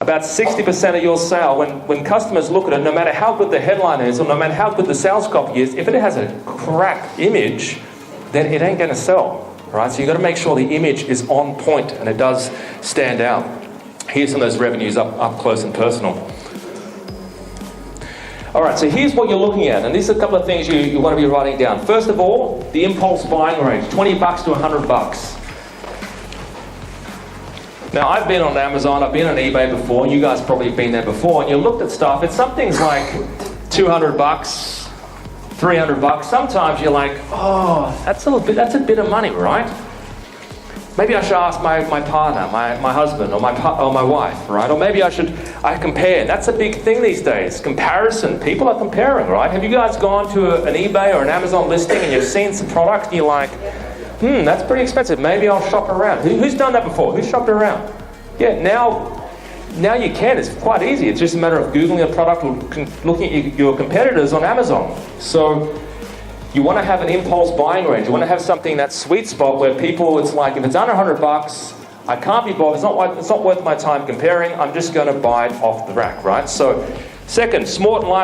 about 60% of your sale, when customers look at it, no matter how good the headline is, or no matter how good the sales copy is, if it has a crap image, then it ain't going to sell, right? So you've got to make sure the image is on point and it does stand out. Here's some of those revenues up close and personal. All right, so here's what you're looking at, and these are a couple of things you want to be writing down. First of all, the impulse buying range, $20 to $100. Now, I've been on Amazon, I've been on eBay before, and you guys probably have been there before, and you looked at stuff, it's something's like $200, $300. Sometimes you're like, oh, that's a bit of money, right? Maybe I should ask my partner, my husband, or my wife, right? Or maybe I compare. That's a big thing these days. Comparison. People are comparing, right? Have you guys gone to an eBay or an Amazon listing and you've seen some product and you're like, that's pretty expensive. Maybe I'll shop around. Who's done that before? Who's shopped around? Yeah, now you can. It's quite easy. It's just a matter of Googling a product or looking at your competitors on Amazon. So you want to have an impulse buying range. You want to have something, that sweet spot where people, it's like, if it's under $100, I can't be bothered. It's not worth my time comparing. I'm just going to buy it off the rack, right? So, second, smart line.